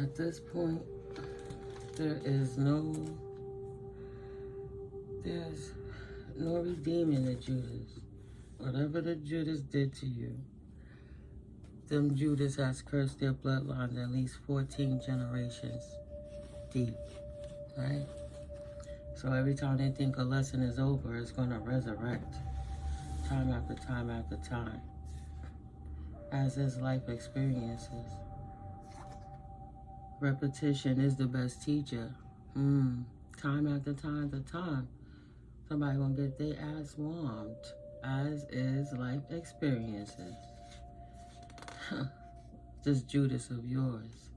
At this point, there's no redeeming the Judas. Whatever the Judas did to you, them Judas has cursed their bloodline at least 14 generations deep, right? So every time they think a lesson is over, it's going to resurrect time after time after time, as is life experiences. Repetition is the best teacher. Time after time after time, somebody gonna get their ass whomped, as is life experiences. This Judas of yours.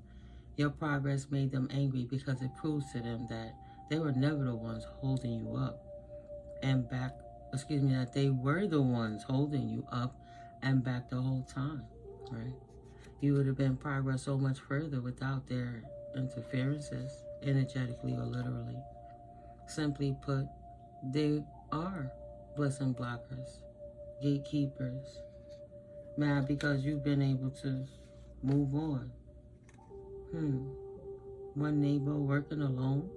Your progress made them angry because it proves to them that they were never the ones holding you up and back, that they were the ones holding you up and back the whole time, right? You would have been progress so much further without their interferences, energetically or literally. Simply put, they are blessing blockers, gatekeepers. Mad because you've been able to move on. One neighbor working alone.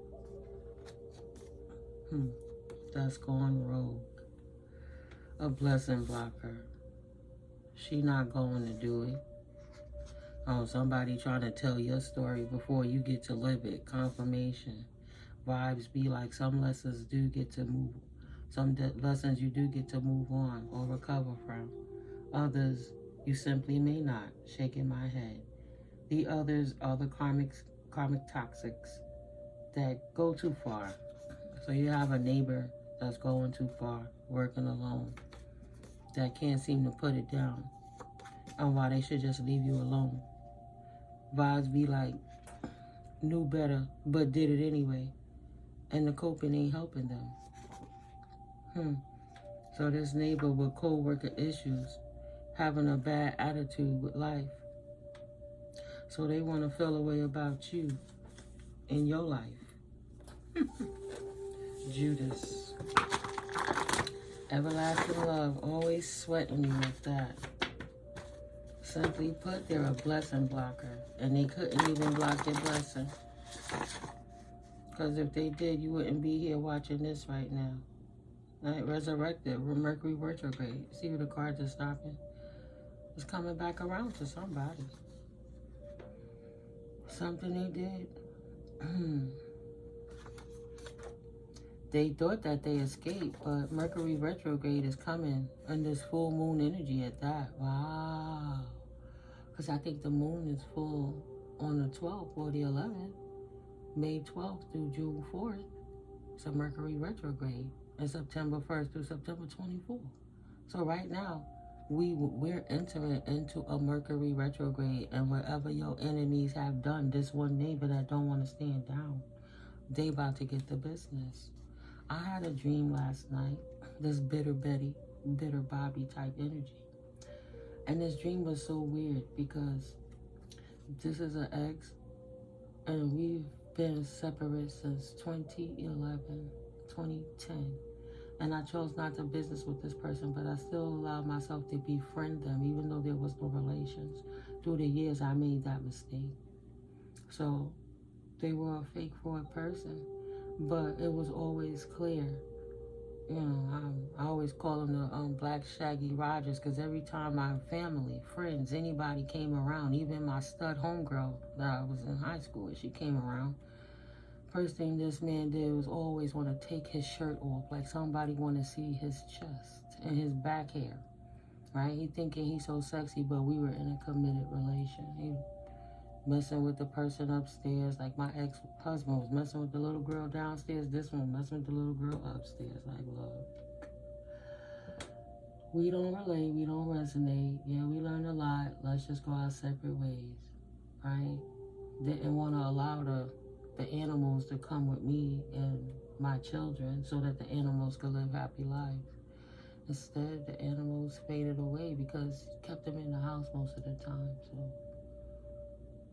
That's gone rogue. A blessing blocker. She not going to do it. Oh, somebody trying to tell your story before you get to live it. Confirmation. Vibes be like some lessons do get to move. Some lessons you do get to move on or recover from. Others you simply may not. Shaking my head. The others are the karmic toxics that go too far. So you have a neighbor that's going too far, working alone, that can't seem to put it down, and why they should just leave you alone. Vibes be like, knew better, but did it anyway, and the coping ain't helping them. So this neighbor with co-worker issues, having a bad attitude with life. So they want to feel a way about you in your life. Judas. Everlasting love, always sweating you with that. Simply put, they're a blessing blocker, and they couldn't even block your blessing. Because if they did, you wouldn't be here watching this right now. Right? Resurrected with Mercury retrograde. See where the cards are stopping? It's coming back around to somebody. Something they did. They thought that they escaped, but Mercury retrograde is coming in this full moon energy at that. Wow. Because I think the moon is full on the 12th or the 11th. May 12th through June 4th. It's a Mercury retrograde. And September 1st through September 24th. So right now, we're entering into a Mercury retrograde, and wherever your enemies have done, this one neighbor that don't want to stand down, they about to get the business. I had a dream last night, this bitter Betty, bitter Bobby type energy. And this dream was so weird because this is an ex, and we've been separate since 2011, 2010. And I chose not to business with this person, but I still allowed myself to befriend them, even though there was no relations. Through the years, I made that mistake. So they were a fake fraud person, but it was always clear. I always call them the Black Shaggy Rogers, because every time my family, friends, anybody came around, even my stud homegirl that I was in high school with, she came around. First thing this man did was always want to take his shirt off, like somebody want to see his chest and his back hair, right? He thinking he's so sexy, but we were in a committed relation. He messing with the person upstairs, like my ex-husband was messing with the little girl downstairs. This one messing with the little girl upstairs. Like, look, we don't relate, we don't resonate. Yeah, we learned a lot. Let's just go our separate ways, right? Didn't want to allow the animals to come with me and my children so that the animals could live happy lives. Instead, the animals faded away because he kept them in the house most of the time. So,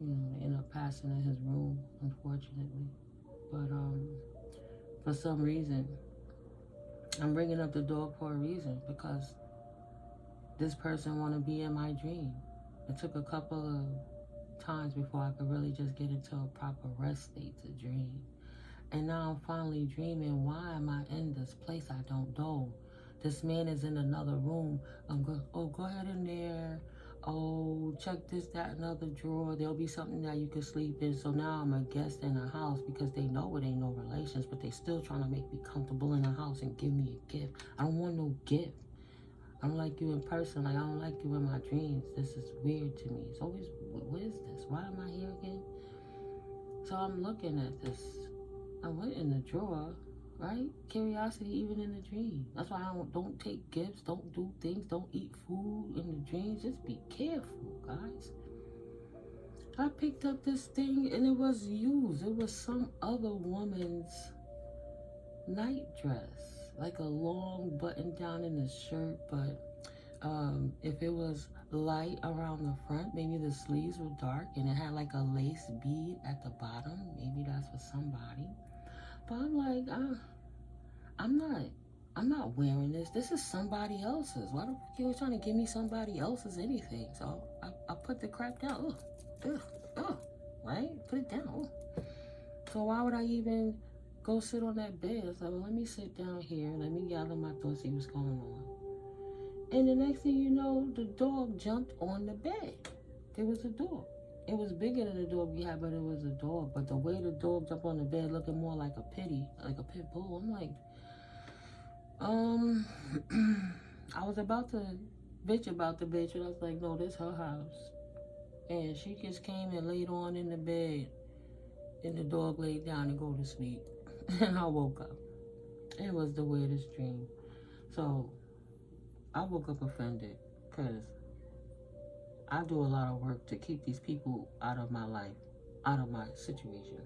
they ended up passing in his room, unfortunately. But for some reason, I'm bringing up the dog for a reason, because this person want to be in my dream. It took a couple of times before I could really just get into a proper rest state to dream. And now I'm finally dreaming, why am I in this place I don't know? This man is in another room. Go ahead in there. Oh, check this, that, another drawer. There'll be something that you could sleep in. So now I'm a guest in a house because they know it ain't no relations, but they still trying to make me comfortable in the house and give me a gift. I don't want no gift. I don't like you in person. Like, I don't like you in my dreams. This is weird to me. It's always, what is this? Why am I here again? So I'm looking at this. I went in the drawer, right? Curiosity even in the dream. That's why I don't take gifts, don't do things, don't eat food in the dreams. Just be careful, guys. I picked up this thing and it was used. It was some other woman's night dress, like a long button down in the shirt, but if it was light around the front, maybe the sleeves were dark and it had like a lace bead at the bottom. Maybe that's for somebody. But I'm like, I'm not wearing this. This is somebody else's. Why the fuck you always trying to give me somebody else's anything? So I put the crap down. Right? Put it down. So why would I even go sit on that bed? I was like, well, let me sit down here. Let me gather my thoughts, see what's going on. And the next thing you know, the dog jumped on the bed. There was a dog. It was bigger than the dog we had, but it was a dog. But the way the dog jumped on the bed, looking more like a pit bull. I'm like, I was about to bitch about the bitch, and I was like, no, this her house. And she just came and laid on in the bed, and the dog laid down and go to sleep. And I woke up. It was the weirdest dream. So I woke up offended, because I do a lot of work to keep these people out of my life, out of my situation.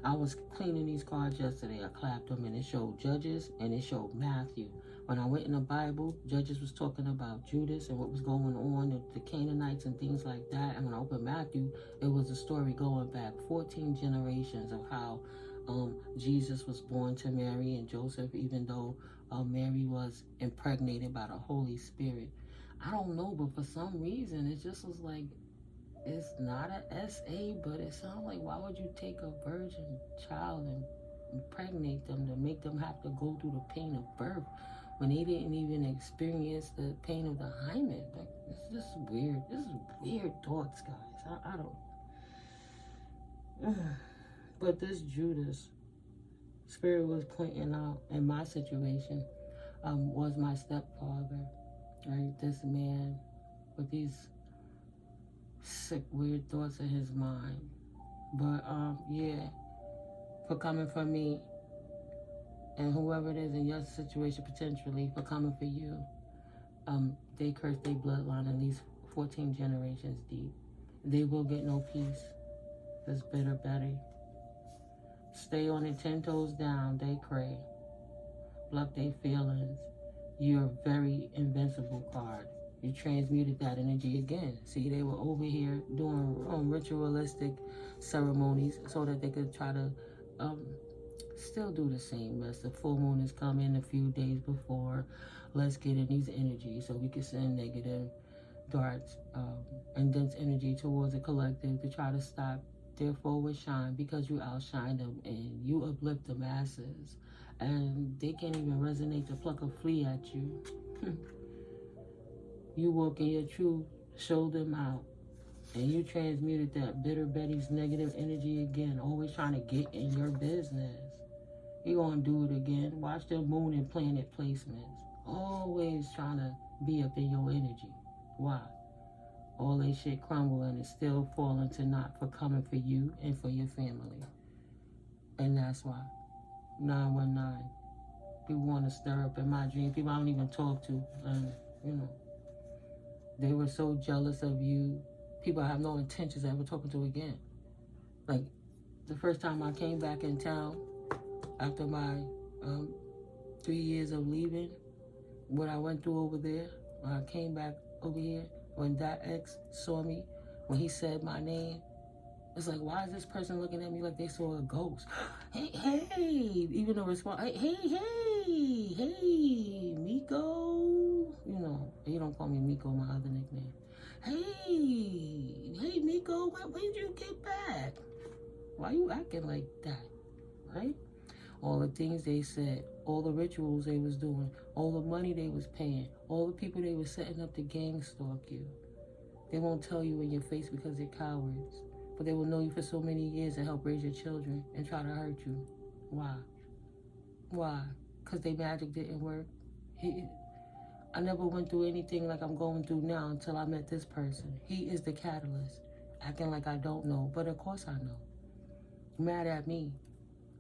I was cleaning these cards yesterday. I clapped them and it showed Judges and it showed Matthew. When I went in the Bible, Judges was talking about Judas and what was going on, the Canaanites and things like that. And when I opened Matthew, it was a story going back 14 generations of how Jesus was born to Mary and Joseph, even though Mary was impregnated by the Holy Spirit. I don't know, but for some reason, it just was like, it's not an SA, but it sounds like, why would you take a virgin child and impregnate them to make them have to go through the pain of birth when they didn't even experience the pain of the hymen? Like, it's just weird. This is weird thoughts, guys. I don't. But this Judas, Spirit was pointing out in my situation, was my stepfather. Right, this man with these sick, weird thoughts in his mind. But yeah, for coming for me and whoever it is in your situation, potentially for coming for you, they curse their bloodline at least 14 generations deep. They will get no peace. This bitter Betty. Stay on it 10 toes down. They cray. Pluck their feelings. You're a very invincible card. You transmuted that energy again. See, they were over here doing ritualistic ceremonies so that they could try to still do the same. As the full moon is coming a few days before, let's get in these energies so we can send negative darts and dense energy towards the collective to try to stop their forward shine, because you outshine them and you uplift the masses. And they can't even resonate to pluck a flea at you. You walk in your truth, show them out. And you transmuted that bitter Betty's negative energy again, always trying to get in your business. You're going to do it again. Watch their moon and planet placements. Always trying to be up in your energy. Why? All that shit crumble and it's still falling to naught for coming for you and for your family. And that's why. 919. People want to stir up in my dream. People I don't even talk to. They were so jealous of you. People I have no intentions of ever talking to again. Like, the first time I came back in town after my 3 years of leaving, what I went through over there, when I came back over here, when that ex saw me, when he said my name, it's like, why is this person looking at me like they saw a ghost? Hey, even the response, hey, Mico. You know, you don't call me Mico, my other nickname. Hey, Hey, Mico, when did you get back? Why you acting like that, right? All the things they said, all the rituals they was doing, all the money they was paying, all the people they was setting up to gang stalk you. They won't tell you in your face because they're cowards, but they will know you for so many years and help raise your children and try to hurt you. Why? Why? Because their magic didn't work. I never went through anything like I'm going through now until I met this person. He is the catalyst. Acting like I don't know, but of course I know. Mad at me.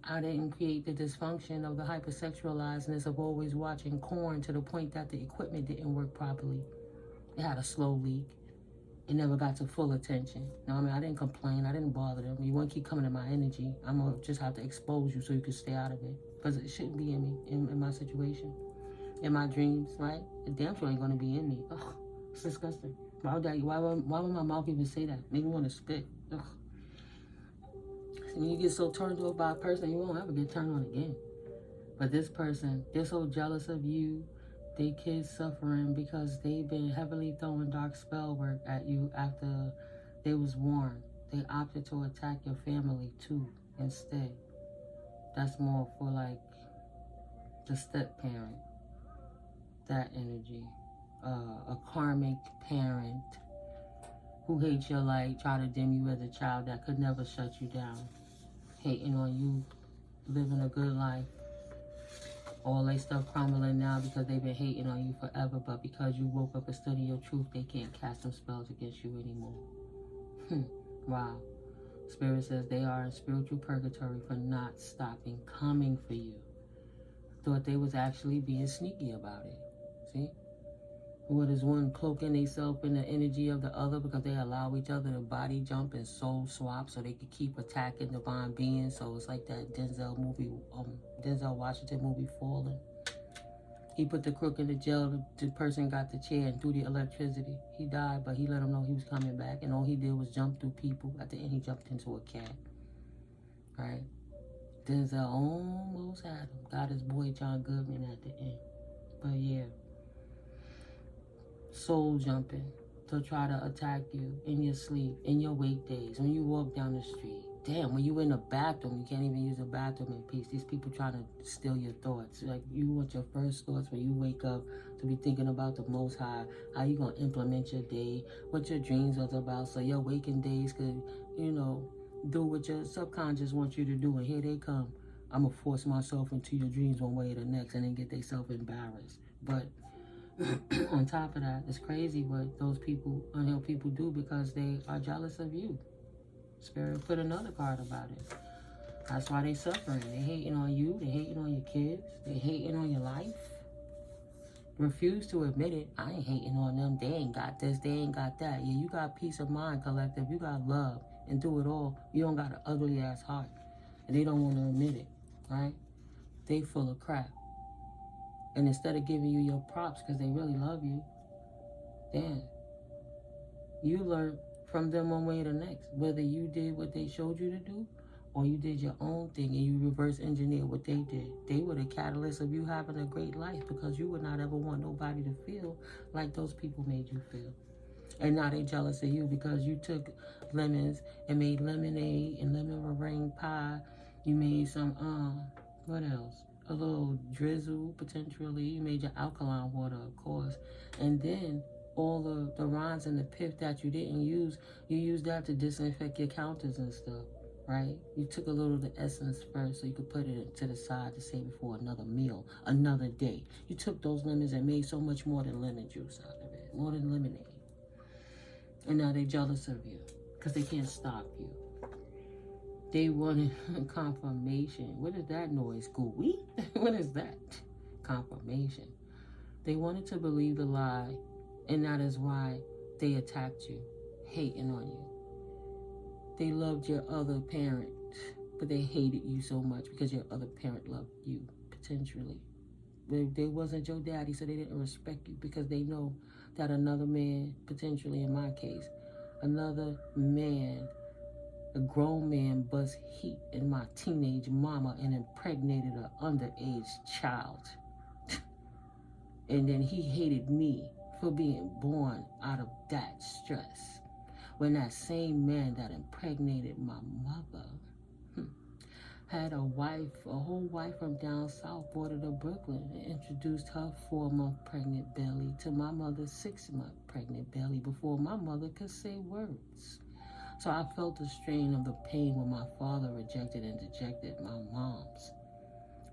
I didn't create the dysfunction of the hypersexualizedness of always watching corn to the point that the equipment didn't work properly. It had a slow leak. It never got to full attention. No, I mean, I didn't complain. I didn't bother them. You won't keep coming in my energy. I'm going to just have to expose you so you can stay out of it. Because it shouldn't be in me, in my situation. In my dreams, right? It damn sure ain't going to be in me. Ugh, it's disgusting. Why would my mouth even say that? Make me want to spit. Ugh. When you get so turned off by a person, you won't ever get turned on again. But this person, they're so jealous of you. They kids suffering because they've been heavily throwing dark spell work at you after they was warned. They opted to attack your family too instead. That's more for like the step parent. That energy. A karmic parent who hates your light, try to dim you as a child that could never shut you down. Hating on you, living a good life. All they stuff crumbling now because they've been hating on you forever, but because you woke up and stood in your truth, they can't cast some spells against you anymore. Wow. Spirit says they are in spiritual purgatory for not stopping coming for you. Thought they was actually being sneaky about it. See? What is one cloaking themselves in the energy of the other because they allow each other to body jump and soul swap so they could keep attacking divine beings. So it's like that Denzel Washington movie, Fallen. He put the crook in the jail. The person got the chair and threw the electricity. He died, but he let him know he was coming back. And all he did was jump through people. At the end, he jumped into a cat. Right? Denzel almost had him. Got his boy John Goodman at the end. But yeah. Soul jumping to try to attack you in your sleep, in your wake days, when you walk down the street. Damn, when you in the bathroom, you can't even use the bathroom in peace. These people trying to steal your thoughts. Like, you want your first thoughts when you wake up to be thinking about the Most High, how you going to implement your day, what your dreams was about, so your waking days could, do what your subconscious wants you to do. And here they come. I'm going to force myself into your dreams one way or the next and then get themselves embarrassed. But on top of that, it's crazy what those people, unhealed people do because they are jealous of you. Spirit put another card about it. That's why they suffering. They hating on you. They hating on your kids. They hating on your life. Refuse to admit it. I ain't hating on them. They ain't got this. They ain't got that. Yeah, you got peace of mind, collective. You got love and do it all. You don't got an ugly ass heart. And they don't want to admit it, right? They full of crap. And instead of giving you your props because they really love you, damn, you learn from them one way or the next. Whether you did what they showed you to do or you did your own thing and you reverse engineer what they did. They were the catalyst of you having a great life because you would not ever want nobody to feel like those people made you feel. And now they jealous of you because you took lemons and made lemonade and lemon meringue pie. You made some, what else? A little drizzle, potentially. You made your alkaline water, of course. And then all the rinds and the pith that you didn't use, you used that to disinfect your counters and stuff, right? You took a little of the essence first so you could put it to the side to save it for another meal, another day. You took those lemons and made so much more than lemon juice out of it, more than lemonade. And now they're jealous of you because they can't stop you. They wanted confirmation. What is that noise? Gooey? What is that? Confirmation. They wanted to believe the lie, and that is why they attacked you, hating on you. They loved your other parent, but they hated you so much because your other parent loved you, potentially. They wasn't your daddy, so they didn't respect you because they know that another man, potentially in my case, another man, a grown man, bust heat in my teenage mama and impregnated an underage child. And then he hated me for being born out of that stress. when that same man that impregnated my mother had a whole wife from down south, brought her to Brooklyn and introduced her 4-month pregnant belly to my mother's 6-month pregnant belly before my mother could say words. So I felt the strain of the pain when my father rejected and dejected my mom's,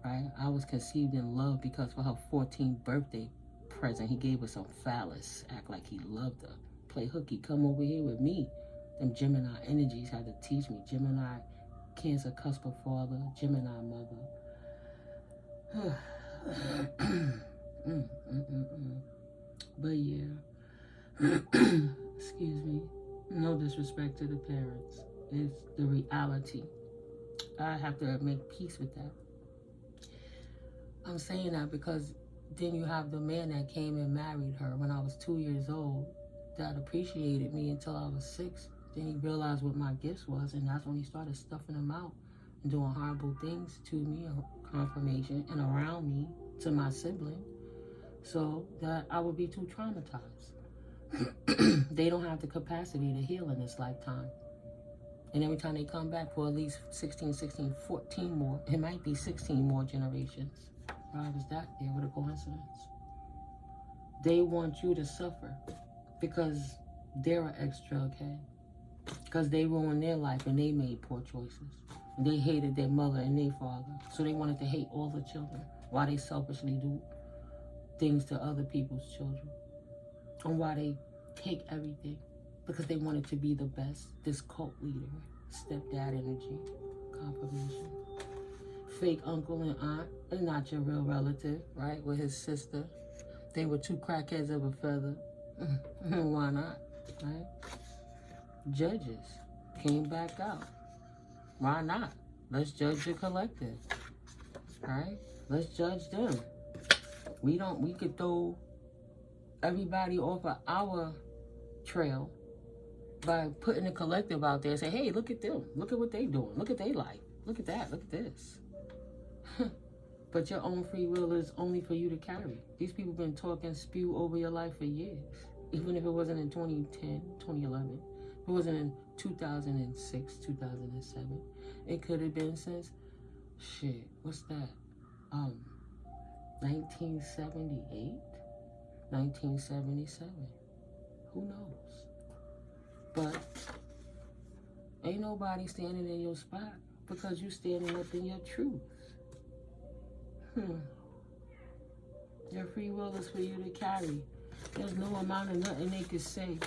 right? I was conceived in love because for her 14th birthday present, he gave her some phallus, act like he loved her. Play hooky, come over here with me. Them Gemini energies had to teach me. Gemini Cancer cusp of father, Gemini mother. But yeah, excuse me, no disrespect to the parents. It's the reality. I have to make peace with that. I'm saying that because then you have the man that came and married her when I was 2 years old that appreciated me until I was 6. Then he realized what my gifts was, and that's when he started stuffing them out and doing horrible things to me, confirmation, and around me, to my sibling, so that I would be too traumatized. They don't have the capacity to heal in this lifetime. And every time they come back for at least 14 more, it might be 16 more generations. Why was that there? What a coincidence. They want you to suffer because they're extra, okay? Because they ruined their life and they made poor choices. And they hated their mother and their father. So they wanted to hate all the children while they selfishly do things to other people's children. And why they take everything. Because they wanted to be the best. This cult leader, stepdad energy, confirmation. Fake uncle and aunt, and not your real relative, right? With his sister. They were 2 crackheads of a feather. Why not, right? Judges came back out. Why not? Let's judge the collective, right? Let's judge them. We could throw everybody off of our trail by putting the collective out there and say, hey, look at them. Look at what they doing. Look at their life. Look at that. Look at this. But your own free will is only for you to carry. These people been talking spew over your life for years. Even if it wasn't in 2010, 2011. It wasn't in 2006, 2007. It could have been since, what's that? 1978? 1977. Who knows? But ain't nobody standing in your spot because you standing up in your truth. Your free will is for you to carry. There's no amount of nothing they could say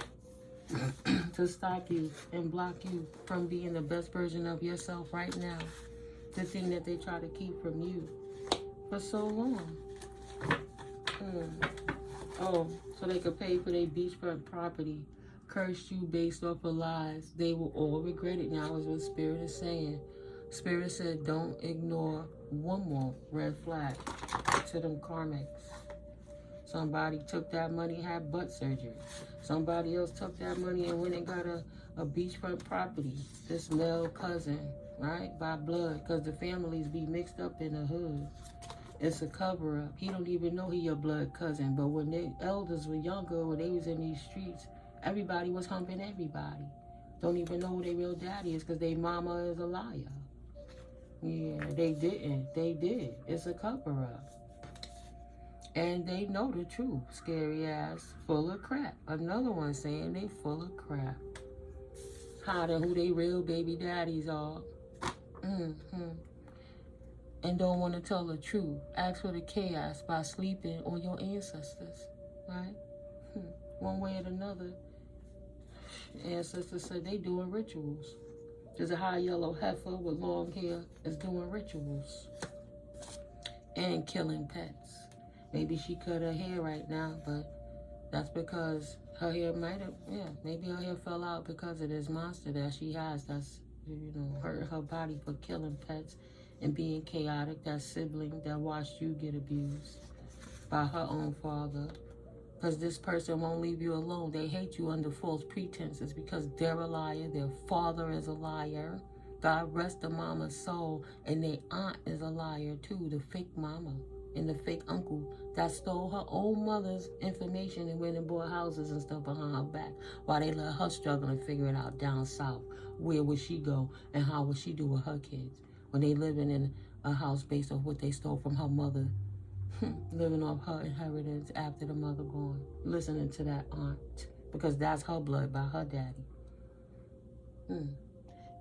to stop you and block you from being the best version of yourself right now. The thing that they try to keep from you for so long. Oh, so they could pay for their beachfront property, cursed you based off of lies. They will all regret it now is what Spirit is saying. Spirit said don't ignore one more red flag to them karmics. Somebody took that money, had butt surgery. Somebody else took that money and went and got a beachfront property. This male cousin, right, by blood, because the families be mixed up in the hood. It's a cover-up. He don't even know he your blood cousin. But when the elders were younger, when they was in these streets, everybody was humping everybody. Don't even know who their real daddy is because their mama is a liar. Yeah, they didn't. They did. It's a cover-up. And they know the truth. Scary ass, full of crap. Another one saying they full of crap. Hiding who they real baby daddies are. And don't want to tell the truth. Ask for the chaos by sleeping on your ancestors. Right? One way or another. Ancestors said they doing rituals. There's a high yellow heifer with long hair is doing rituals. And killing pets. Maybe she cut her hair right now, but that's because her hair might have, maybe her hair fell out because of this monster that she has that's, hurting her body for killing pets and being chaotic. That sibling that watched you get abused by her own father. Because this person won't leave you alone. They hate you under false pretenses because they're a liar. Their father is a liar. God rest the mama's soul. And their aunt is a liar too, the fake mama. and the fake uncle that stole her own mother's information and went and bought houses and stuff behind her back while they let her struggle and figure it out down south. Where would she go and how would she do with her kids when they living in a house based off what they stole from her mother, living off her inheritance after the mother gone, listening to that aunt because that's her blood by her daddy.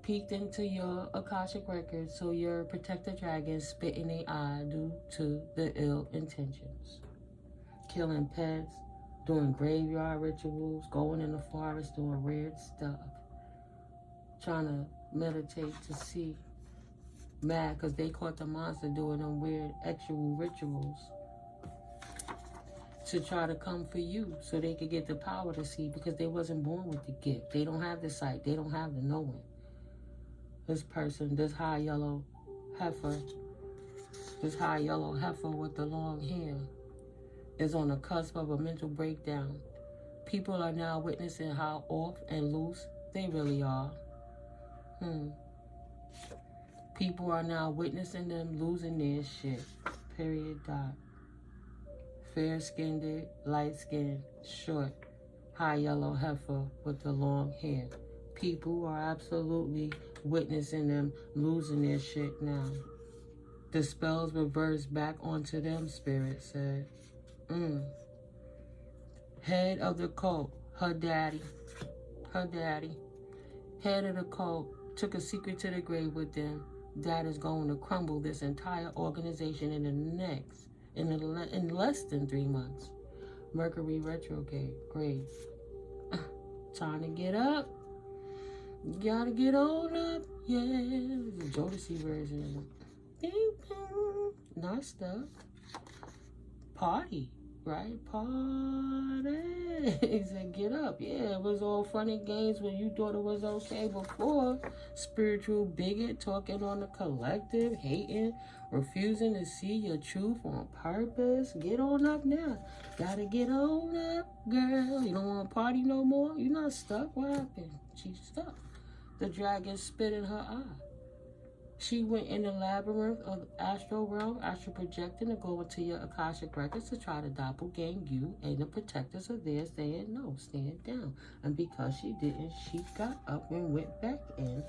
Peeked into your Akashic records so your protector dragon spit in their eye due to the ill intentions. Killing pets, doing graveyard rituals, going in the forest, doing weird stuff. Trying to meditate to see. Mad because they caught the monster doing them weird actual rituals to try to come for you so they could get the power to see because they wasn't born with the gift. They don't have the sight. They don't have the knowing. This person, this high yellow heifer with the long hair is on the cusp of a mental breakdown. People are now witnessing how off and loose they really are. People are now witnessing them losing their shit. Period. Dot. Fair-skinned, light-skinned, short, high yellow heifer with the long hair. People are absolutely witnessing them losing their shit now. The spells reverse back onto them, Spirit said. Head of the cult, her daddy. Head of the cult took a secret to the grave with them. That is going to crumble this entire organization in less than 3 months. Mercury retrograde. Time to get up. You gotta get on up. Yeah, the Jodeci version. Not stuff. Party, right? Party. He said, get up. Yeah, it was all fun and games when you thought it was okay before. Spiritual bigot talking on the collective, hating, refusing to see your truth on purpose. Get on up now. Gotta get on up, girl. You don't want to party no more? You're not stuck. What happened? She's stuck. The dragon spit in her eye. She went in the labyrinth of astral realm, astral projecting to go into your Akashic records to try to doppelgang you, and the protectors are there saying, no, stand down. And because she didn't, she got up and went back in.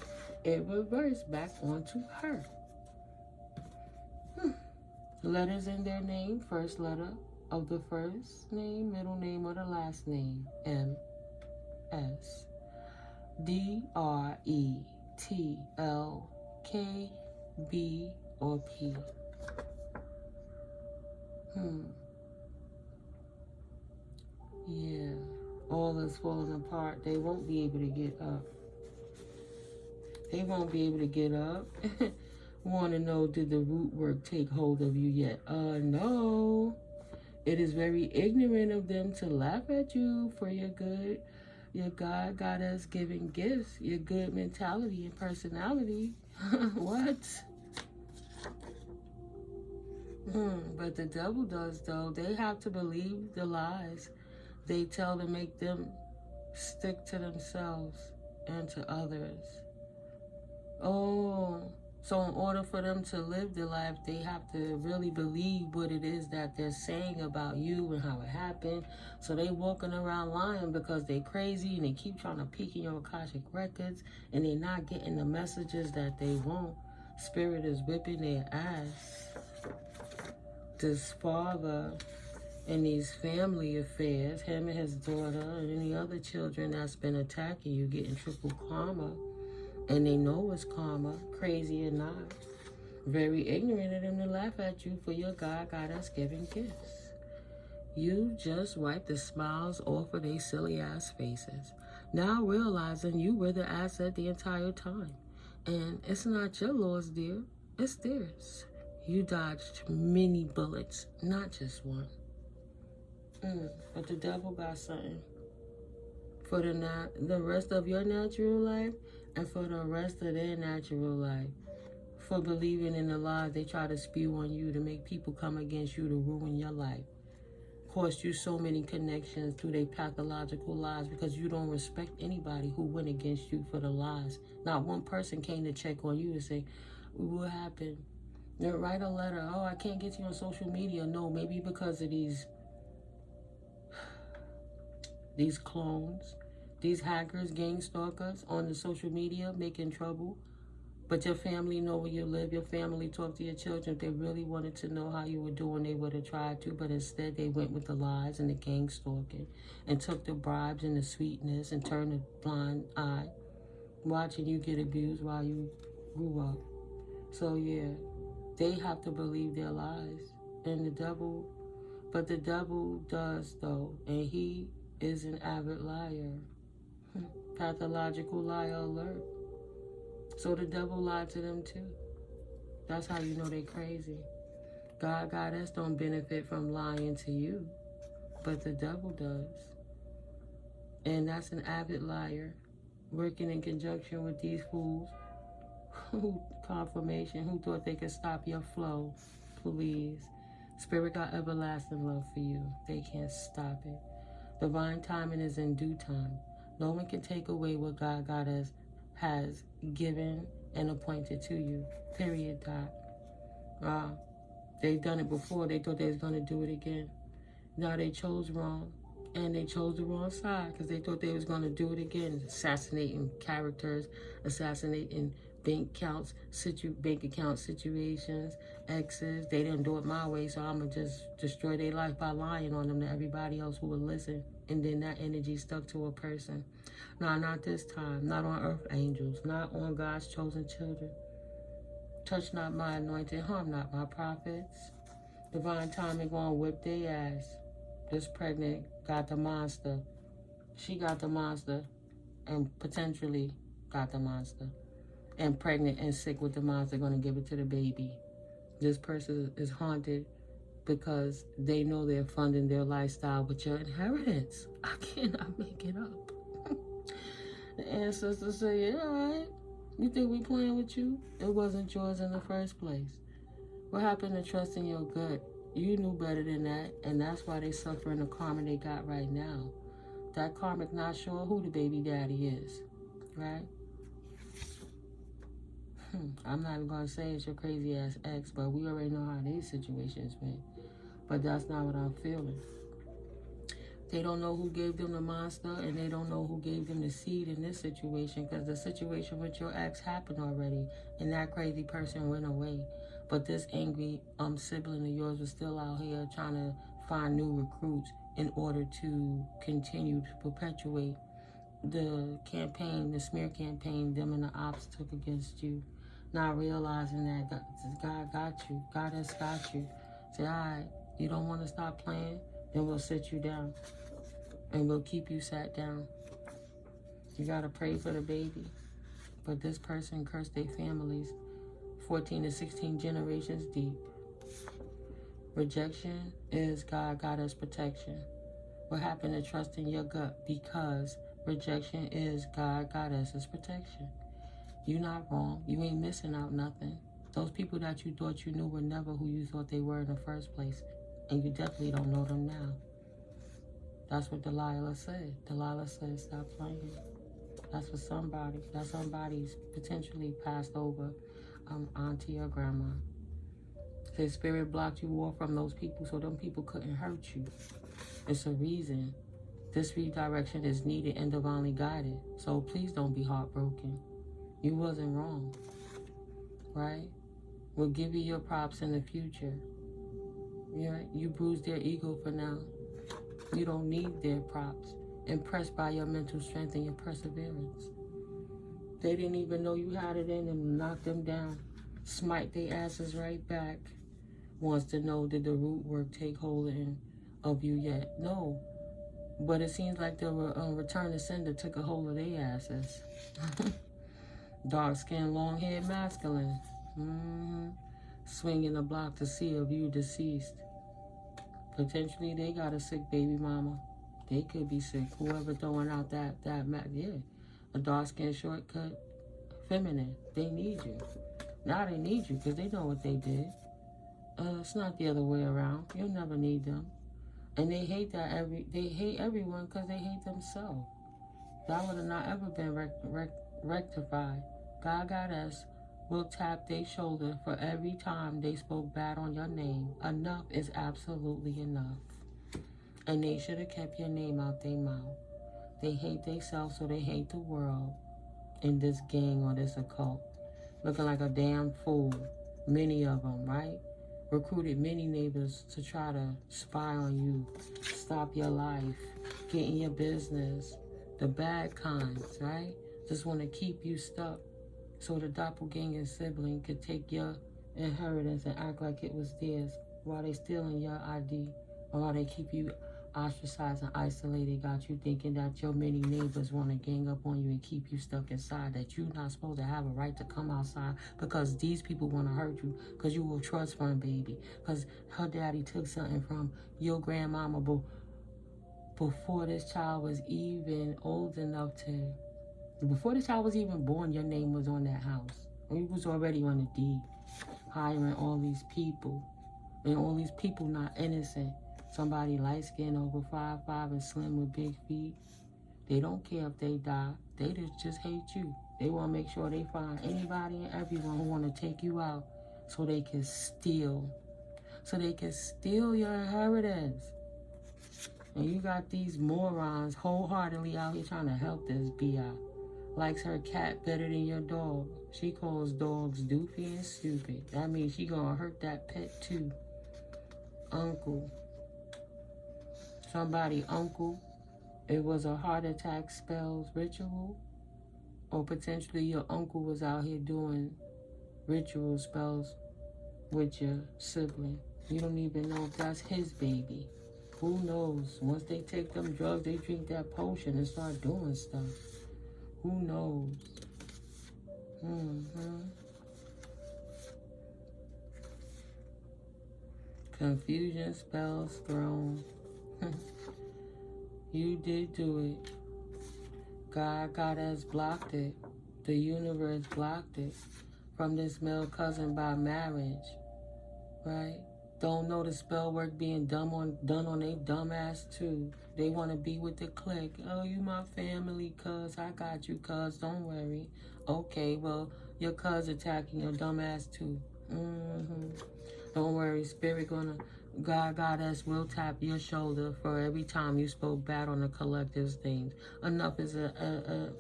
It reversed back onto her. Letters in their name, first letter of the first name, middle name, or the last name, M.S. D-R-E-T-L K, B, or P. Yeah. All is falling apart. They won't be able to get up. They won't be able to get up. Want to know, did the root work take hold of you yet? No. It is very ignorant of them to laugh at you for your good. Your God got us giving gifts. Your good mentality and personality. What? But the devil does, though. They have to believe the lies they tell to make them stick to themselves and to others. Oh, so in order for them to live the life, they have to really believe what it is that they're saying about you and how it happened. So they walking around lying because they crazy and they keep trying to peek in your Akashic records and they're not getting the messages that they want. Spirit is whipping their ass. This father and these family affairs, him and his daughter and any other children that's been attacking you, getting triple karma. And they know it's karma, crazy or not. Very ignorant of them to laugh at you for your God got us giving gifts. You just wiped the smiles off of their silly ass faces. Now realizing you were the asset the entire time. And it's not your loss, dear. It's theirs. You dodged many bullets, not just one. But the devil got something. For the rest of your natural life, and for the rest of their natural life, for believing in the lies they try to spew on you to make people come against you to ruin your life. Cost you so many connections through their pathological lies because you don't respect anybody who went against you for the lies. Not one person came to check on you to say, what happened? They write a letter. Oh, I can't get to you on social media. No, maybe because of these clones, these hackers, gang stalkers on the social media making trouble. But your family know where you live. Your family talk to your children. If they really wanted to know how you were doing, they would have tried to. But instead, they went with the lies and the gang stalking and took the bribes and the sweetness and turned a blind eye, watching you get abused while you grew up. So, yeah, they have to believe their lies. And the devil, but the devil does, though. And he is an avid liar. Pathological liar alert. So the devil lied to them too. That's how you know they crazy. Goddess don't benefit from lying to you, but the devil does. And that's an avid liar, working in conjunction with these fools who confirmation, who thought they could stop your flow. Please. Spirit got everlasting love for you. They can't stop it. Divine timing is in due time. No one can take away what Goddess has given and appointed to you. Period. They've done it before. They thought they was going to do it again. Now they chose wrong. And they chose the wrong side because they thought they was going to do it again. Assassinating characters, assassinating bank account situations, exes. They didn't do it my way, so I'm going to just destroy their life by lying on them to everybody else who would listen. And then that energy stuck to a person. No, not this time. Not on earth angels. Not on God's chosen children. Touch not my anointed. Harm not my prophets. Divine timing gonna whip their ass. This pregnant got the monster. She got the monster and potentially got the monster. And pregnant and sick with the monster gonna give it to the baby. This person is haunted because they know they're funding their lifestyle with your inheritance. I cannot make it up. The ancestors say, yeah, all right, you think we playing with you? It wasn't yours in the first place. What happened to trusting your gut? You knew better than that, and that's why they suffering the karma they got right now. That karmic not sure who the baby daddy is, right? I'm not even going to say it's your crazy ass ex, but we already know how these situations went. But that's not what I'm feeling. They don't know who gave them the monster, and they don't know who gave them the seed in this situation, because the situation with your ex happened already, and that crazy person went away. But this angry sibling of yours was still out here trying to find new recruits in order to continue to perpetuate the campaign, the smear campaign them and the ops took against you. Not realizing that God got you. God has got you. Say, all right, you don't want to stop playing? Then we'll sit you down. And we'll keep you sat down. You got to pray for the baby. But this person cursed their families 14 to 16 generations deep. Rejection is God got us protection. What happened to trusting your gut? Because rejection is God got us as protection. You're not wrong. You ain't missing out nothing. Those people that you thought you knew were never who you thought they were in the first place. And you definitely don't know them now. That's what Delilah said. Delilah said, stop playing. That's for somebody. That somebody's potentially passed over auntie or grandma. His spirit blocked you off from those people so them people couldn't hurt you. It's a reason. This redirection is needed and divinely guided. So please don't be heartbroken. You wasn't wrong. Right? We'll give you your props in the future. Yeah, you bruised their ego for now. You don't need their props. Impressed by your mental strength and your perseverance. They didn't even know you had it in them. Knock them down. Smite their asses right back. Wants to know, did the root work take hold of you yet? No. But it seems like the return to sender took a hold of their asses. Dark skin, long hair, masculine. Swinging the block to see if you deceased. Potentially they got a sick baby mama. They could be sick. Whoever throwing out that yeah. A dark skin, shortcut, feminine. They need you. Now they need you because they know what they did. It's not the other way around. You'll never need them. And they hate they hate everyone because they hate themselves. That would have not ever been rectified. God got us will tap their shoulder for every time they spoke bad on your name. Enough is absolutely enough. And they should have kept your name out their mouth. They hate themselves, so they hate the world in this gang or this occult. Looking like a damn fool. Many of them, right? Recruited many neighbors to try to spy on you, stop your life, get in your business. The bad kinds, right? Just want to keep you stuck so the doppelganger sibling could take your inheritance and act like it was theirs while they stealing your ID, or while they keep you ostracized and isolated, got you thinking that your many neighbors want to gang up on you and keep you stuck inside, that you're not supposed to have a right to come outside because these people want to hurt you because you were a trust fund baby, because her daddy took something from your grandmama before this child was even old enough to, before this child was even born, your name was on that house. You was already on the deed, hiring all these people, and all these people not innocent. Somebody light-skinned, over 5'5" and slim with big feet. They don't care if they die. They just hate you. They want to make sure they find anybody and everyone who want to take you out so they can steal. So they can steal your inheritance. And you got these morons wholeheartedly out here trying to help this B.I. Likes her cat better than your dog. She calls dogs doofy and stupid. That means she gonna hurt that pet too. Uncle. Somebody uncle. It was a heart attack spells ritual. Or potentially your uncle was out here doing ritual spells with your sibling. You don't even know if that's his baby. Who knows? Once they take them drugs, they drink that potion and start doing stuff. Who knows? Confusion spells thrown. You did do it. God has blocked it. The universe blocked it from this male cousin by marriage, right? Don't know the spell work being done on they dumb ass too. They want to be with the clique. Oh, you my family, cuz. I got you, cuz. Don't worry. Okay, well, your cuz attacking your dumb ass too. Don't worry, spirit Goddess will tap your shoulder for every time you spoke bad on the collective's things. Enough is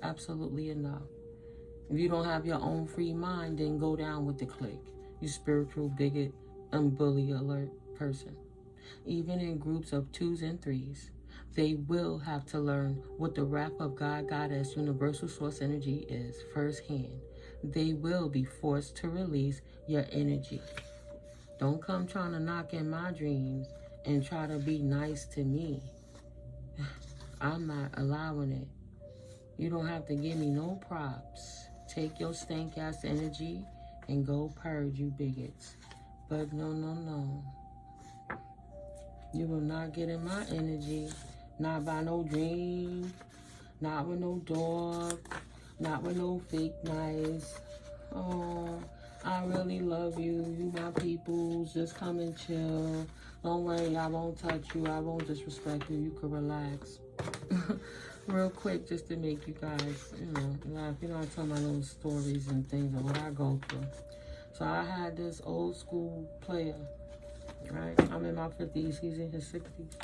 absolutely enough. If you don't have your own free mind, then go down with the clique. You spiritual bigot and bully alert person. Even in groups of 2s and 3s, they will have to learn what the wrath of God, Goddess, Universal Source Energy is firsthand. They will be forced to release your energy. Don't come trying to knock in my dreams and try to be nice to me. I'm not allowing it. You don't have to give me no props. Take your stank ass energy and go purge, you bigots. But no. You will not get in my energy. Not by no dream. Not with no dog. Not with no fake nice. Oh, I really love you. You my peoples. Just come and chill. Don't worry, I won't touch you. I won't disrespect you. You can relax. Real quick, just to make you guys, laugh. I tell my little stories and things of what I go through. So I had this old school player, right? I'm in my 50s. He's in his 60s.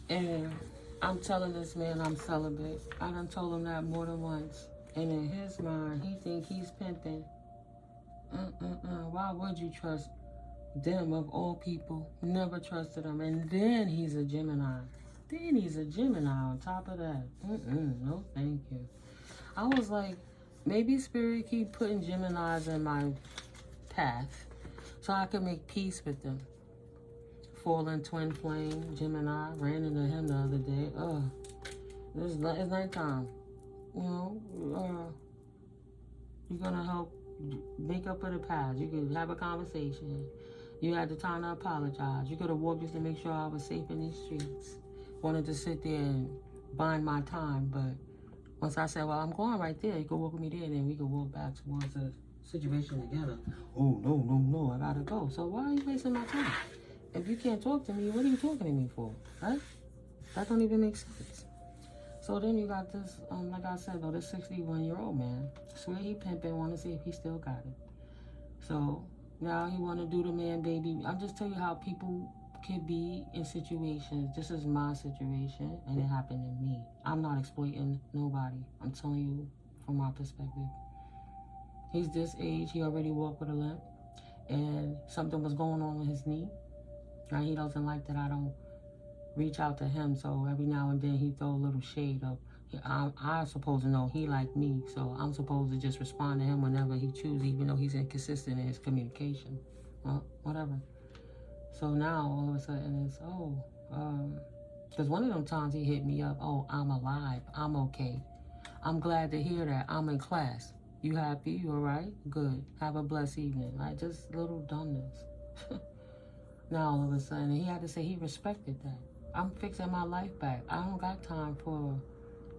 And I'm telling this man I'm celibate. I done told him that more than once. And in his mind, he think he's pimping. Why would you trust them of all people? Never trusted them. And then he's a Gemini. On top of that. No, thank you. I was like, maybe Spirit keep putting Geminis in my path so I can make peace with them. Fallen twin flame, Gemini, ran into him the other day. It's nighttime. You're gonna help make up for the past. You could have a conversation. You had the time to apologize. You could have walked just to make sure I was safe in these streets. Wanted to sit there and bind my time, but once I said, well, I'm going right there, you could walk with me there, and then we could walk back towards the situation together. Oh, no, I gotta go. So why are you wasting my time? If you can't talk to me, what are you talking to me for, right? That don't even make sense. So then you got this, like I said, though, this 61-year-old man. Swear he pimping, want to see if he still got it. So now he want to do the man baby. I'm just telling you how people can be in situations. This is my situation, and it happened to me. I'm not exploiting nobody. I'm telling you from my perspective. He's this age. He already walked with a limp, and something was going on with his knee. Right? He doesn't like that I don't reach out to him, so every now and then he throw a little shade of, I'm supposed to know he like me, so I'm supposed to just respond to him whenever he chooses, even though he's inconsistent in his communication. Well, whatever. So now all of a sudden it's, because one of them times he hit me up, I'm alive, I'm okay. I'm glad to hear that. I'm in class. You happy? You all right? Good. Have a blessed evening. Like, just little dumbness. Now all of a sudden he had to say he respected that. I'm fixing my life back. I don't got time for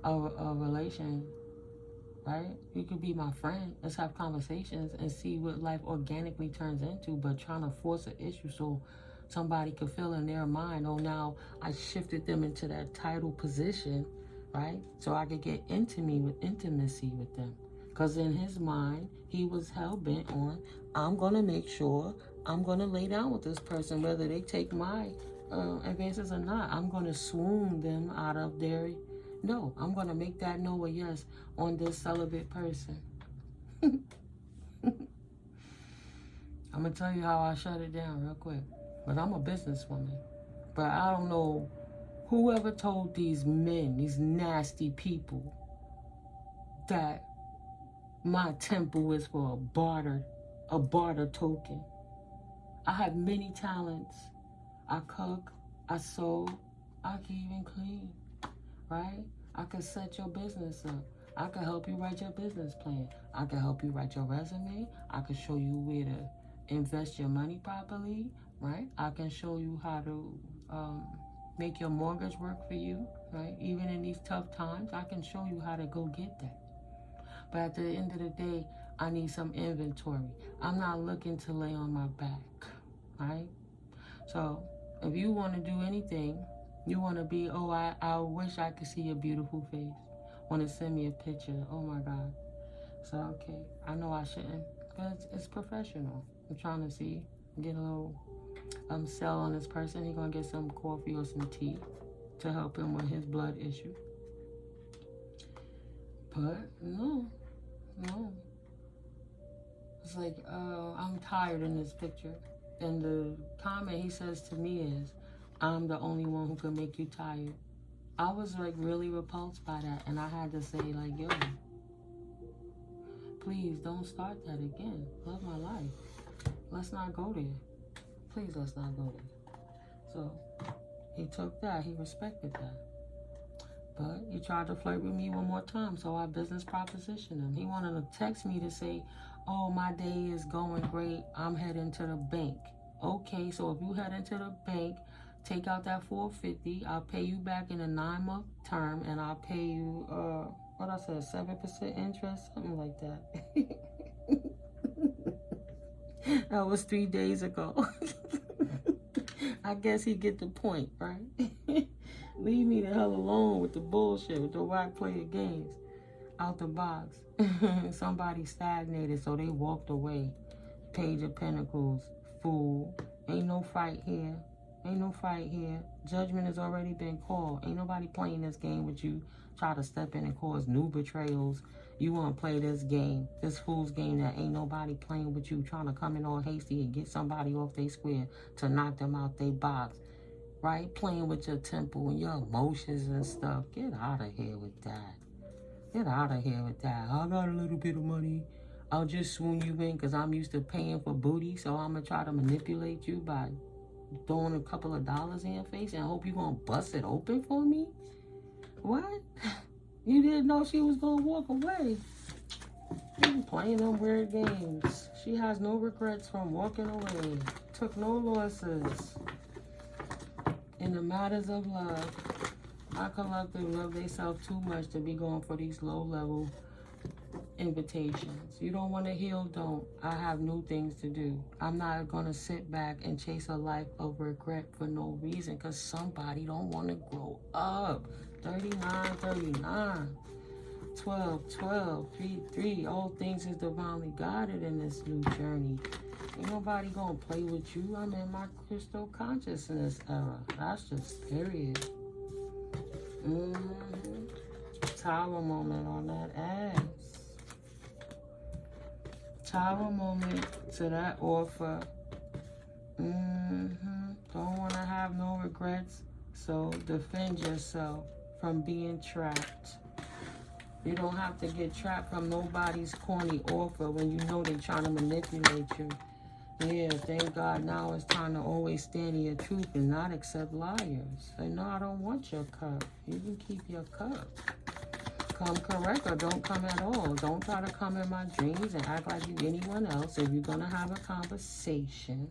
a relation, right? You could be my friend. Let's have conversations and see what life organically turns into, but trying to force an issue so somebody could feel in their mind, now I shifted them into that title position, right? So I could get intimacy with them. Because in his mind, he was hell-bent on, I'm going to make sure I'm going to lay down with this person, whether they take my advances or not. I'm going to swoon them out of their no. I'm going to make that no a yes on this celibate person. I'm going to tell you how I shut it down real quick. But I'm a businesswoman. But I don't know whoever told these men, these nasty people, that my temple is for a barter token. I have many talents. I cook, I sew, I can even clean, right? I can set your business up. I can help you write your business plan. I can help you write your resume. I can show you where to invest your money properly, right? I can show you how to make your mortgage work for you, right? Even in these tough times, I can show you how to go get that. But at the end of the day, I need some inventory. I'm not looking to lay on my back, right? So if you want to do anything, you want to be, I wish I could see your beautiful face. Want to send me a picture. Oh my God. So, okay. I know I shouldn't, because it's professional. I'm trying to get a little sell on this person. He's going to get some coffee or some tea to help him with his blood issue. But no. It's like, I'm tired in this picture. And the comment he says to me is, I'm the only one who can make you tired. I was like really repulsed by that. And I had to say like, yo, please don't start that again. Love my life. Let's not go there. Please, let's not go there. So he took that. He respected that. But he tried to flirt with me one more time, so I business propositioned him. He wanted to text me to say, my day is going great. I'm heading to the bank. Okay, so if you head into the bank, take out that $450. I'll pay you back in a 9-month term, and I'll pay you, 7% interest? Something like that. That was 3 days ago. I guess he get the point, right? Leave me the hell alone with the bullshit, with the whack player games. Out the box. Somebody stagnated, so they walked away. Page of Pentacles, fool. Ain't no fight here. Judgment has already been called. Ain't nobody playing this game with you. Try to step in and cause new betrayals. You want to play this game, this fool's game that ain't nobody playing with you, trying to come in all hasty and get somebody off their square to knock them out their box. Right? Playing with your temple and your emotions and stuff. Get out of here with that. I got a little bit of money. I'll just swoon you in because I'm used to paying for booty. So I'm going to try to manipulate you by throwing a couple of dollars in your face and hope you're going to bust it open for me? What? You didn't know she was going to walk away. You playing them weird games. She has no regrets from walking away. Took no losses. In the matters of love, our collective love themselves too much to be going for these low-level invitations. You don't want to heal, don't. I have new things to do. I'm not going to sit back and chase a life of regret for no reason because somebody don't want to grow up. 39, 39. 12, 12, 3, 3. All things is divinely guided in this new journey. Ain't nobody gonna play with you. I'm in my crystal consciousness era. That's just period. Tower moment on that ass. Tower moment to that offer. Don't want to have no regrets. So defend yourself from being trapped. You don't have to get trapped from nobody's corny offer when you know they're trying to manipulate you. Yeah, thank God now it's time to always stand in your truth and not accept liars. Say, no, I don't want your cup. You can keep your cup. Come correct or don't come at all. Don't try to come in my dreams and act like you anyone else. If you're going to have a conversation,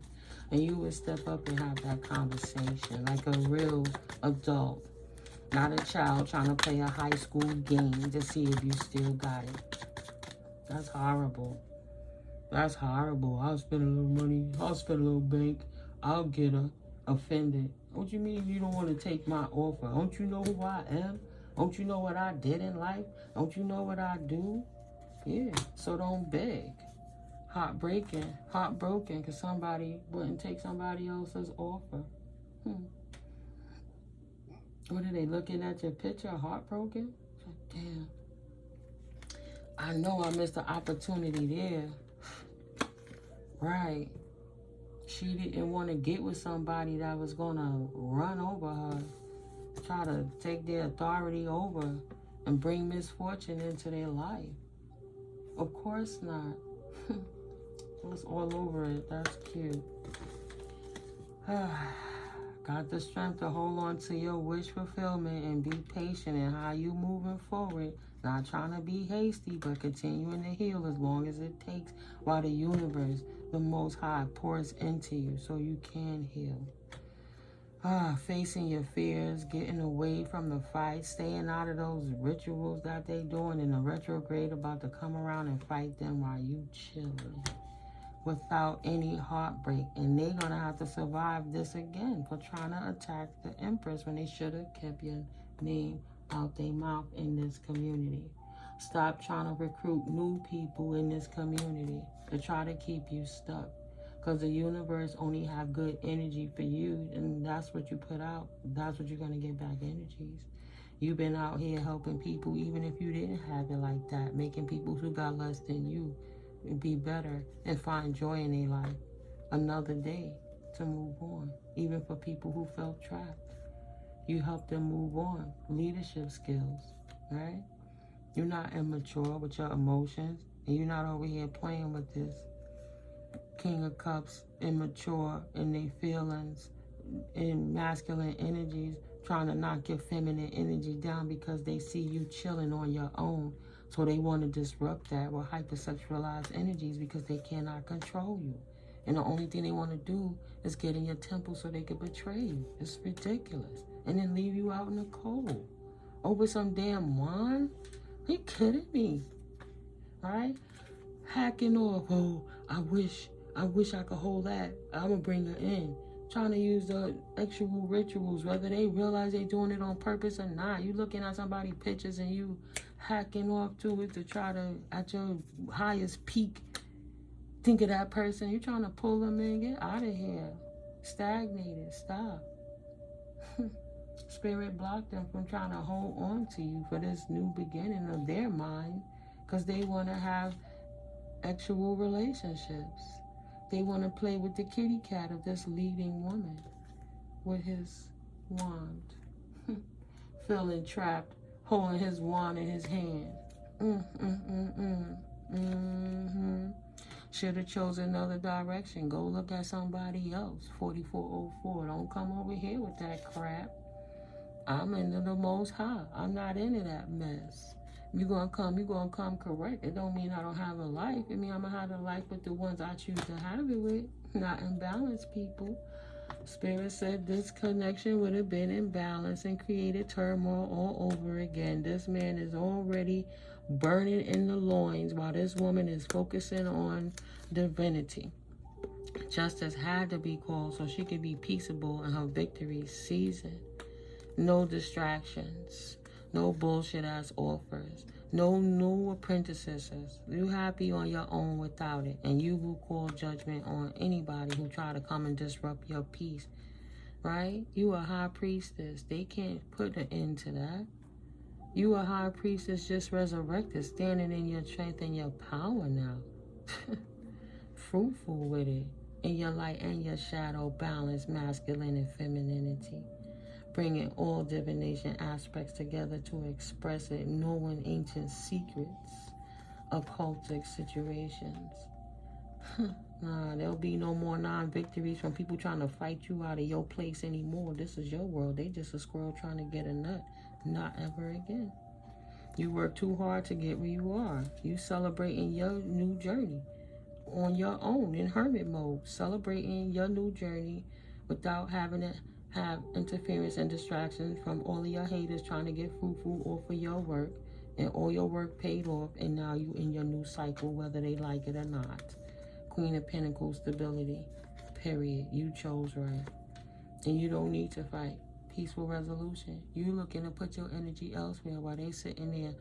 and you would step up and have that conversation like a real adult. Not a child trying to play a high school game to see if you still got it. That's horrible. That's horrible. I'll spend a little money. I'll spend a little bank. I'll get offended. What you mean you don't want to take my offer? Don't you know who I am? Don't you know what I did in life? Don't you know what I do? Yeah, so don't beg. Heartbroken because somebody wouldn't take somebody else's offer. What are they looking at your picture? Heartbroken? Damn. I know I missed the opportunity there. Right. She didn't want to get with somebody that was going to run over her. Try to take their authority over and bring misfortune into their life. Of course not. It's all over it. That's cute. Got the strength to hold on to your wish fulfillment and be patient in how you moving forward. Not trying to be hasty, but continuing to heal as long as it takes while the universe, the Most High, pours into you so you can heal. Facing your fears, getting away from the fight, staying out of those rituals that they doing in the retrograde about to come around and fight them while you chilling without any heartbreak. And they're going to have to survive this again for trying to attack the Empress when they should have kept your name out their mouth in this community. Stop trying to recruit new people in this community to try to keep you stuck. Because the universe only have good energy for you, and that's what you put out. That's what you're going to get back energies. You've been out here helping people, even if you didn't have it like that, making people who got less than you be better and find joy in their life. Another day to move on, even for people who felt trapped. You help them move on. Leadership skills, right? You're not immature with your emotions, and you're not over here playing with this King of Cups, immature in their feelings, in masculine energies, trying to knock your feminine energy down because they see you chilling on your own. So they want to disrupt that with hypersexualized energies because they cannot control you. And the only thing they want to do is get in your temple so they can betray you. It's ridiculous. And then leave you out in the cold over some damn wine? Are you kidding me? Right? Hacking off, oh, I wish I could hold that. I'm going to bring her in. Trying to use the actual rituals, whether they realize they're doing it on purpose or not. You looking at somebody's pictures and you hacking off to it to try to, at your highest peak, think of that person. You're trying to pull them in. Get out of here. Stagnated. Stop. Spirit blocked them from trying to hold on to you for this new beginning of their mind because they want to have actual relationships. They want to play with the kitty cat of this leading woman with his wand. Feeling trapped, holding his wand in his hand. Should have chosen another direction. Go look at somebody else. 4404. Don't come over here with that crap. I'm into the Most High. I'm not into that mess. You're going to come correct. It don't mean I don't have a life. It mean I'm going to have a life with the ones I choose to have it with. Not imbalanced people. Spirit said this connection would have been imbalanced and created turmoil all over again. This man is already burning in the loins while this woman is focusing on divinity. Justice had to be called so she could be peaceable in her victory season. No distractions. No bullshit ass offers. No new apprentices. You happy on your own without it. And you will call judgment on anybody who try to come and disrupt your peace. Right? You a high priestess. They can't put an end to that. You a high priestess just resurrected, standing in your strength and your power now. Fruitful with it. In your light and your shadow, balance masculine and femininity. Bringing all divination aspects together to express it, knowing ancient secrets, occultic situations. Nah, there'll be no more non-victories from people trying to fight you out of your place anymore. This is your world. They just a squirrel trying to get a nut. Not ever again. You work too hard to get where you are. You celebrating your new journey on your own in hermit mode. Celebrating your new journey without having to have interference and distractions from all of your haters trying to get fruitful off of your work, and all your work paid off, and now you in your new cycle, whether they like it or not. Queen of Pentacles, stability, period. You chose right. And you don't need to fight. Peaceful resolution. You looking to put your energy elsewhere while they sitting there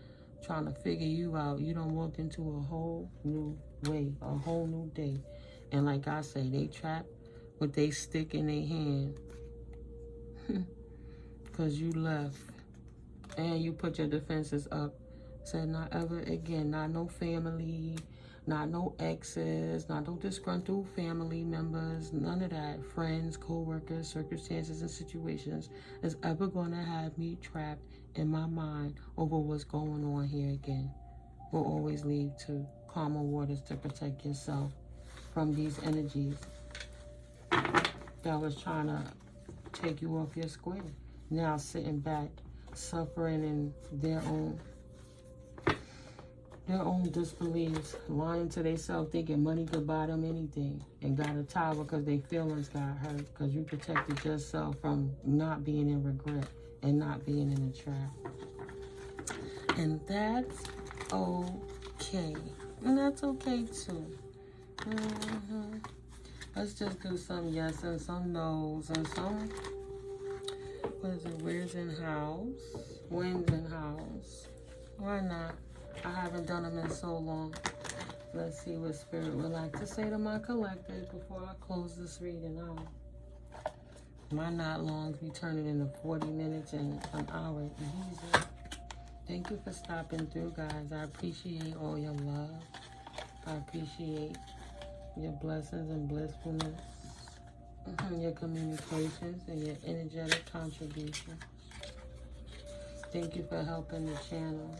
trying to figure you out. You done walked into a whole new way, a whole new day. And like I say, they trapped with they stick in their hand. Because you left. And you put your defenses up. Said not ever again. Not no family. Not no exes, not no disgruntled family members, none of that. Friends, co-workers, circumstances, and situations is ever going to have me trapped in my mind over what's going on here again. Will always lead to calmer waters to protect yourself from these energies that was trying to take you off your square. Now sitting back, suffering in their own disbeliefs, lying to themselves, thinking money could buy them anything, and got a tower because their feelings got hurt because you protected yourself from not being in regret and not being in a trap. And that's okay. And that's okay too. Let's just do some yes and some no's and some, what is it, where's in house, when's in house. Why not? I haven't done them in so long. Let's see what Spirit would like to say to my collective before I close this reading out. My not longs be turning into 40 minutes and an hour easy. Thank you for stopping through, guys. I appreciate all your love. I appreciate your blessings and blissfulness, your communications, and your energetic contributions. Thank you for helping the channel.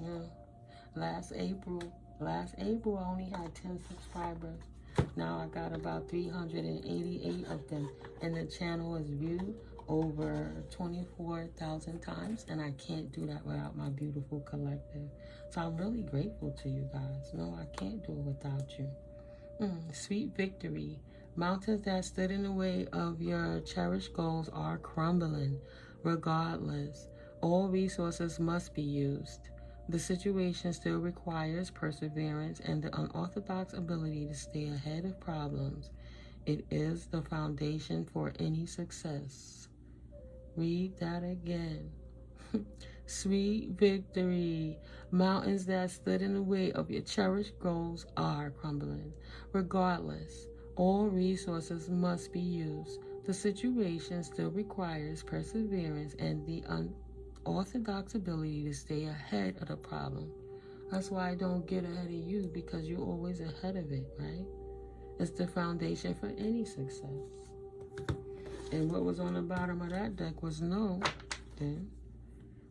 Yeah. Last April, I only had 10 subscribers. Now I got about 388 of them. And the channel is viewed over 24,000 times. And I can't do that without my beautiful collective. So I'm really grateful to you guys. No, I can't do it without you. Sweet victory. Mountains that stood in the way of your cherished goals are crumbling. Regardless, all resources must be used. The situation still requires perseverance and the unorthodox ability to stay ahead of problems. It is the foundation for any success. Read that again. Sweet victory. Mountains that stood in the way of your cherished goals are crumbling. Regardless, all resources must be used. The situation still requires perseverance and the unorthodox ability to stay ahead of the problem. That's why I don't get ahead of you, because you're always ahead of it, right? It's the foundation for any success. And what was on the bottom of that deck was no. Then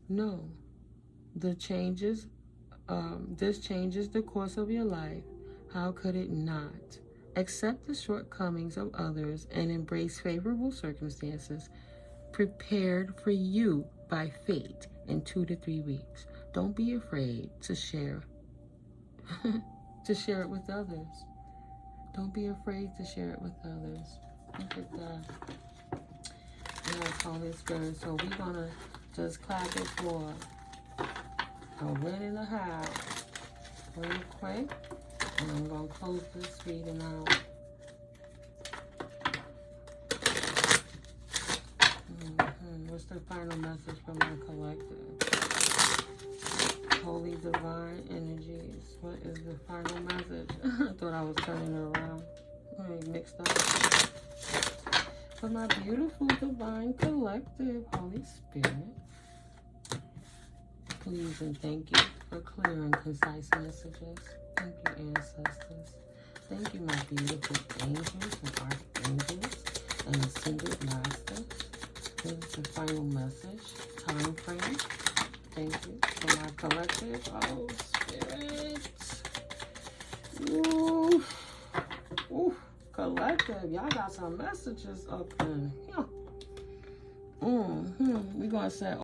no. This changes the course of your life. How could it not? Accept the shortcomings of others and embrace favorable circumstances prepared for you by fate in 2 to 3 weeks. Don't be afraid to share it with others. Don't be afraid to share it with others. Look at that. Yes, Holy Spirit. So we're gonna just clap it for a win and a half really quick. And I'm gonna close this reading out. What's the final message from my collective? Holy divine energies. What is the final message? I thought I was turning it around. I mixed up. For my beautiful divine collective, Holy Spirit, please and thank you for clear and concise messages. Thank you, ancestors. Thank you, my beautiful angels and archangels and ascended masters. This is the final message. Time frame. Thank you for my collective. Oh, Spirit. Ooh. Ooh. Collective. Y'all got some messages up in here. We're going to set